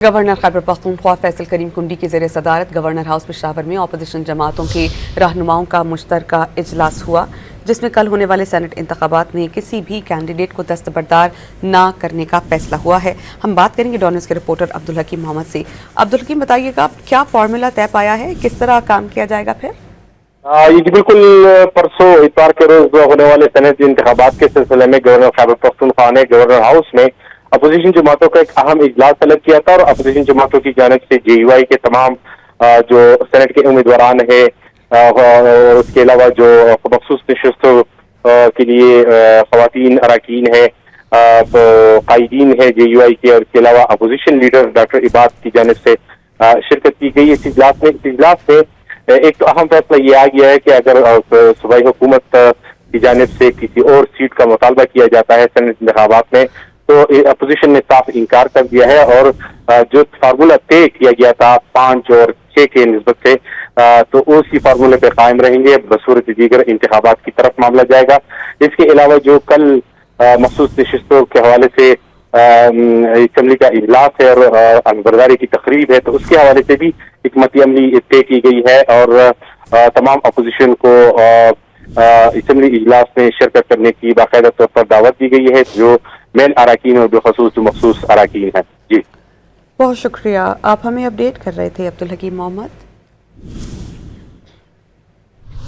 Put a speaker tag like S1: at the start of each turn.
S1: Governor Khyber Pakhtunkhwa Faisal کریم کنڈی کی زیر صدارت گورنر ہاؤس پشاور میں اپوزیشن جماعتوں کے رہنماؤں کا مشترکہ اجلاس ہوا، جس میں کل ہونے والے سینٹ انتخابات میں کسی بھی کینڈیڈیٹ کو دستبردار نہ کرنے کا فیصلہ ہوا ہے۔ ہم بات کریں گے ڈان نیوز کے رپورٹر عبدالحکیم محمد سے۔ عبدالحکیم، بتائیے گا کیا فارمولا طے پایا ہے، کس طرح کام کیا جائے گا پھر؟
S2: یہ بالکل پرسوں اتوار کے روز ہونے والے سینٹ انتخابات کے سلسلے میں گورنر خیبر پختونخوا نے گورنر ہاؤس میں اپوزیشن جماعتوں کا ایک اہم اجلاس طلب کیا تھا، اور اپوزیشن جماعتوں کی جانب سے جے یو آئی کے تمام جو سینٹ کے امیدواران ہیں اور اس کے علاوہ جو مخصوص نشستوں کے لیے خواتین اراکین ہیں، قائدین ہیں جے یو آئی کے، اور اس کے علاوہ اپوزیشن لیڈر ڈاکٹر عباد کی جانب سے شرکت کی گئی۔ اس اجلاس میں ایک تو اہم فیصلہ یہ آ گیا ہے کہ اگر صوبائی حکومت کی جانب سے کسی اور سیٹ کا مطالبہ کیا جاتا ہے سینٹ انتخابات میں، تو اپوزیشن نے صاف انکار کر دیا ہے، اور جو فارمولہ طے کیا گیا تھا 5 اور 6 کے نسبت سے، تو اسی فارمولے پہ قائم رہیں گے۔ بصورت دیگر انتخابات کی طرف معاملہ جائے گا۔ اس کے علاوہ جو کل مخصوص نشستوں کے حوالے سے اسمبلی کا اجلاس ہے اور عہدیداری کی تقریب ہے، تو اس کے حوالے سے بھی حکمت عملی طے کی گئی ہے، اور تمام اپوزیشن کو اسمبلی اجلاس میں شرکت کرنے کی باقاعدہ طور پر دعوت دی گئی ہے، جو مین اراکین اور بالخصوص جو مخصوص اراکین ہیں۔ جی
S1: بہت شکریہ، آپ ہمیں اپڈیٹ کر رہے تھے عبدالحکیم محمد۔